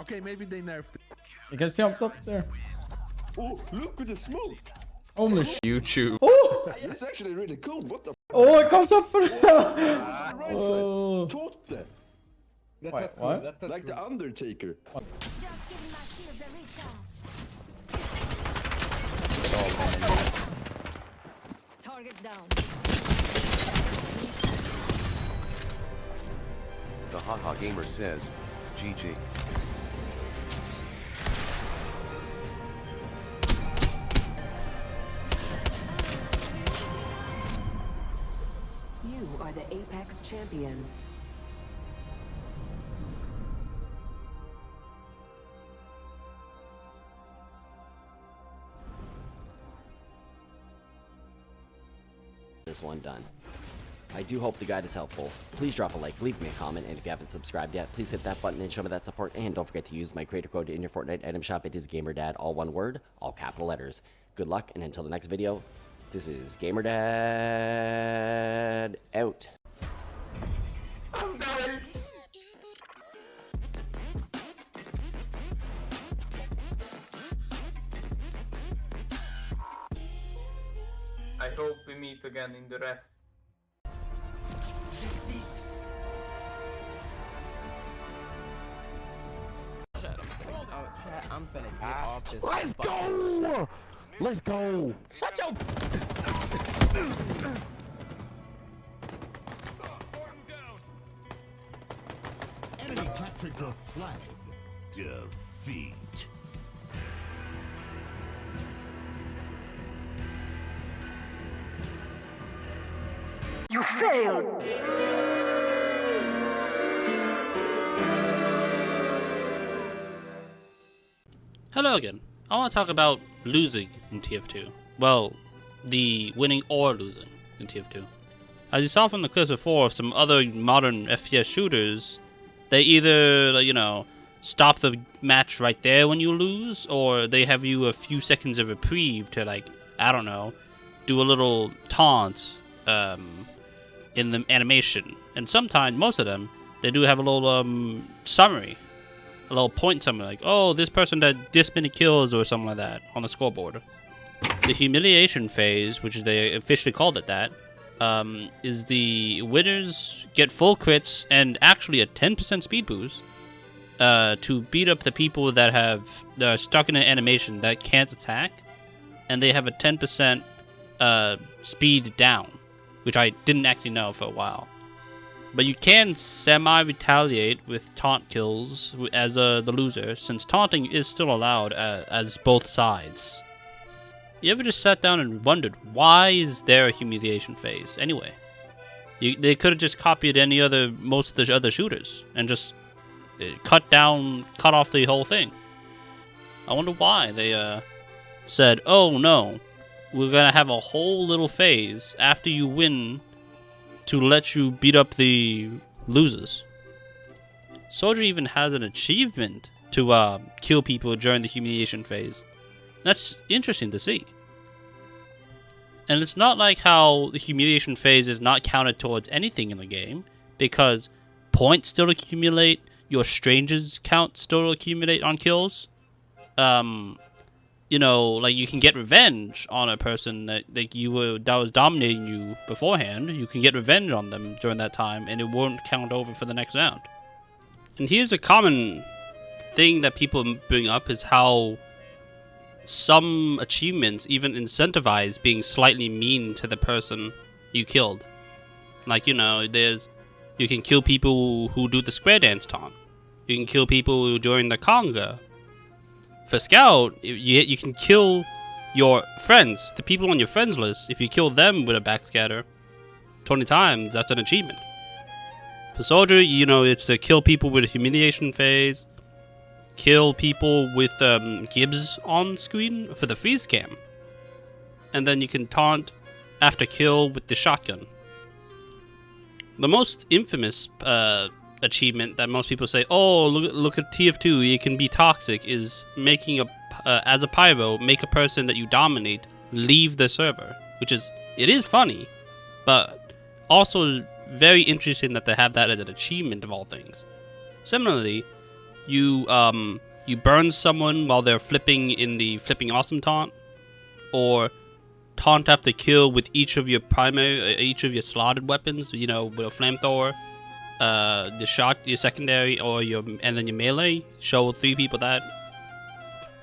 Okay, maybe they nerfed it. You guys jumped up there. Oh, look at the smoke. Holy sh! YouTube. Oh! That's actually really cool. What the f? Oh, it comes up for Right side. Oh. Taught that. Wait, what? Like the Undertaker. Target down. The Haha Gamer says, GG. You are the Apex champions. This one done. I do hope the guide is helpful. Please drop a like, leave me a comment, and if you haven't subscribed yet, please hit that button and show me that support. And don't forget to use my creator code in your Fortnite item shop. It is GamerDad, all one word, all capital letters. Good luck, and until the next video, this is GamerDad out. I hope we meet again in the rest. I'm finna get off this. Let's go! Let's go! Shut your. Enemy tactical flag. Defeat. You failed! Hello again. I want to talk about losing in TF2. Well, the winning or losing in TF2. As you saw from the clips before of some other modern FPS shooters, they either, you know, stop the match right there when you lose, or they have you a few seconds of reprieve to, like, I don't know, do a little taunt in the animation. And sometimes, most of them, they do have a little summary. A little point summary, like, oh, this person had this many kills or something like that on the scoreboard. The humiliation phase, which they officially called it that, is the winners get full crits and actually a 10% speed boost to beat up the people that are stuck in an animation that can't attack, and they have a 10% speed down, which I didn't actually know for a while. But you can semi-retaliate with taunt kills as the loser, since taunting is still allowed as both sides. You ever just sat down and wondered, why is there a humiliation phase anyway? They could have just copied most of the other shooters and just cut off the whole thing. I wonder why they said, oh no, we're gonna have a whole little phase after you win to let you beat up the losers. Soldier even has an achievement to kill people during the humiliation phase. That's interesting to see. And it's not like how the humiliation phase is not counted towards anything in the game, because points still accumulate, your strangers count still accumulate on kills. You know, like, you can get revenge on a person that was dominating you beforehand. You can get revenge on them during that time, and it won't count over for the next round. And here's a common thing that people bring up, is how some achievements even incentivize being slightly mean to the person you killed. Like, you know, you can kill people who do the square dance taunt. You can kill people during the conga. For Scout, you can kill your friends, the people on your friends list. If you kill them with a backscatter 20 times, that's an achievement. For Soldier, you know, it's to kill people with a humiliation phase, kill people with Gibbs on screen for the freeze cam, and then you can taunt after kill with the shotgun. The most infamous achievement that most people say, oh, look at TF2, it can be toxic, is making as a pyro, make a person that you dominate leave the server, which it is funny, but also very interesting that they have that as an achievement of all things. Similarly, you burn someone while they're flipping in the flipping awesome taunt, or taunt after kill with each of your slotted weapons. You know, with a flamethrower, your secondary, and then your melee. Show 3 people that.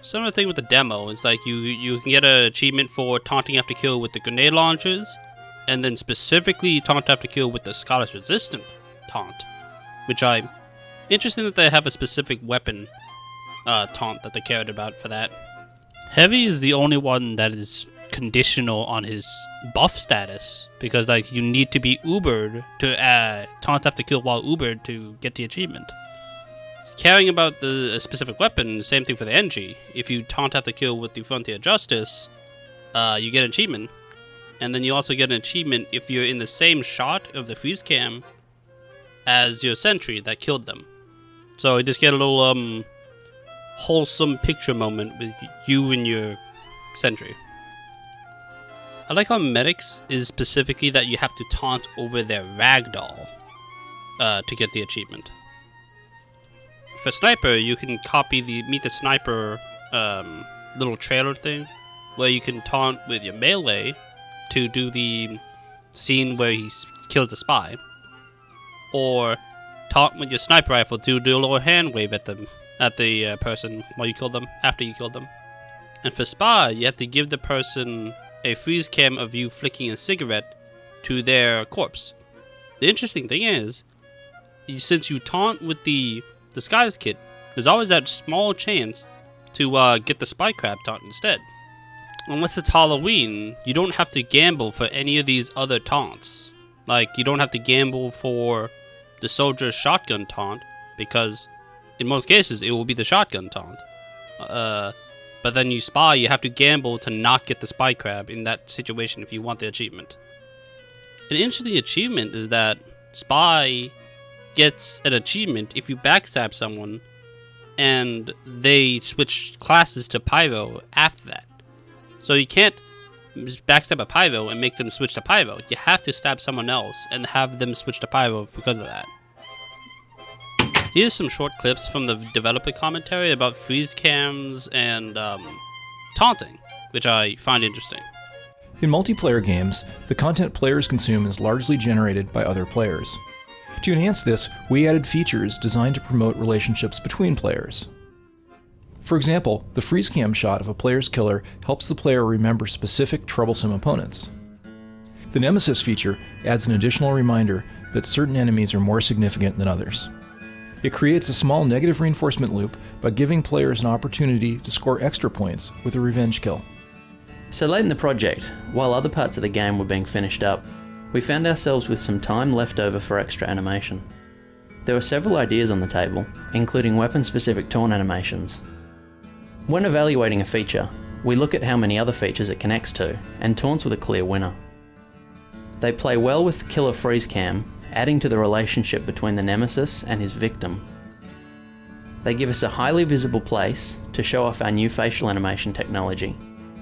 Similar thing with the demo is like you can get an achievement for taunting after kill with the grenade launchers, and then specifically taunt after kill with the Scottish resistant taunt, which I'm interested that they have a specific weapon taunt that they cared about for that. Heavy is the only one that is conditional on his buff status, because like you need to be Ubered to taunt after kill while Ubered to get the achievement. Caring about the specific weapon, same thing for the NG. If you taunt after kill with the Frontier Justice, you get an achievement, and then you also get an achievement if you're in the same shot of the freeze cam as your sentry that killed them. So you just get a little wholesome picture moment with you and your sentry. I like how medics is specifically that you have to taunt over their ragdoll to get the achievement. For sniper, you can copy the Meet the Sniper little trailer thing, where you can taunt with your melee to do the scene where he kills the spy, or taunt with your sniper rifle to do a little hand wave at the person while you kill them, after you kill them. And for spy, you have to give the person a freeze cam of you flicking a cigarette to their corpse. The interesting thing is, since you taunt with the disguise kit, there's always that small chance to get the spy crab taunt instead. Unless it's Halloween, you don't have to gamble for any of these other taunts. Like, you don't have to gamble for the soldier's shotgun taunt, because in most cases it will be the shotgun taunt. But then you spy, you have to gamble to not get the spy crab in that situation if you want the achievement. An interesting achievement is that spy gets an achievement if you backstab someone and they switch classes to pyro after that. So you can't just backstab a pyro and make them switch to pyro. You have to stab someone else and have them switch to pyro because of that. Here's some short clips from the developer commentary about freeze cams and taunting, which I find interesting. In multiplayer games, the content players consume is largely generated by other players. To enhance this, we added features designed to promote relationships between players. For example, the freeze cam shot of a player's killer helps the player remember specific troublesome opponents. The Nemesis feature adds an additional reminder that certain enemies are more significant than others. It creates a small negative reinforcement loop by giving players an opportunity to score extra points with a revenge kill. So late in the project, while other parts of the game were being finished up, we found ourselves with some time left over for extra animation. There were several ideas on the table, including weapon-specific taunt animations. When evaluating a feature, we look at how many other features it connects to, and taunts were the clear winner. They play well with killer freeze cam, adding to the relationship between the nemesis and his victim. They give us a highly visible place to show off our new facial animation technology,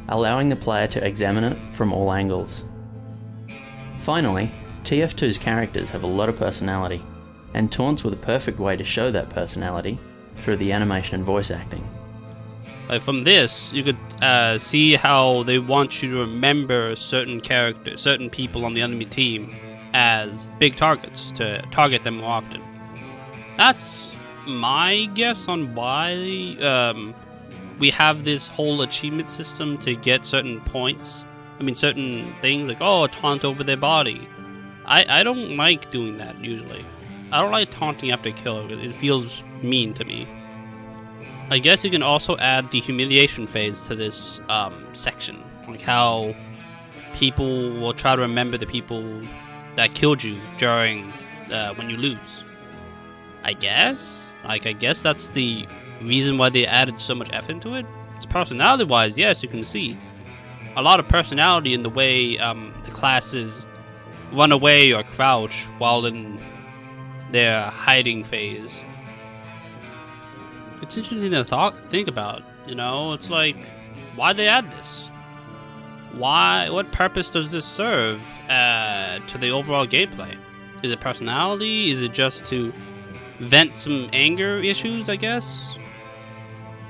allowing the player to examine it from all angles. Finally, Tf2's characters have a lot of personality, and taunts were the perfect way to show that personality through the animation and voice acting. From this, you could see how they want you to remember certain characters, certain people on the enemy team as big targets, to target them more often. That's my guess on why we have this whole achievement system to get certain points. I mean, certain things like, oh, taunt over their body. I don't like doing that usually. I don't like taunting after kill. It feels mean to me. I guess you can also add the humiliation phase to this section. Like how people will try to remember the people that killed you during when you lose. I guess? I guess that's the reason why they added so much effort into it. It's personality-wise, yes, you can see a lot of personality in the way the classes run away or crouch while in their hiding phase. It's interesting to think about, you know, it's like, why'd they add this? What purpose does this serve to the overall gameplay? Is it personality? Is it just to vent some anger issues, I guess.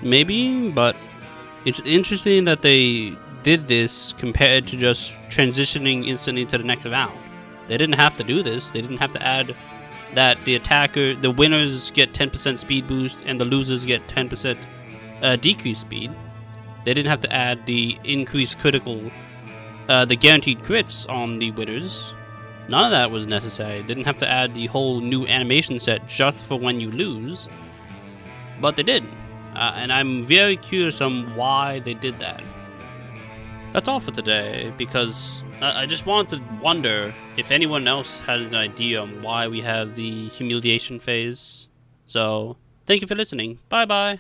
Maybe, but it's interesting that they did this compared to just transitioning instantly to the next round. They didn't have to do this. They didn't have to add that the winners get 10% speed boost and the losers get 10% decreased speed. They didn't have to add the increased critical, the guaranteed crits on the winners. None of that was necessary. They didn't have to add the whole new animation set just for when you lose. But they did. And I'm very curious on why they did that. That's all for today, because I just wanted to wonder if anyone else had an idea on why we have the humiliation phase. So, thank you for listening. Bye bye.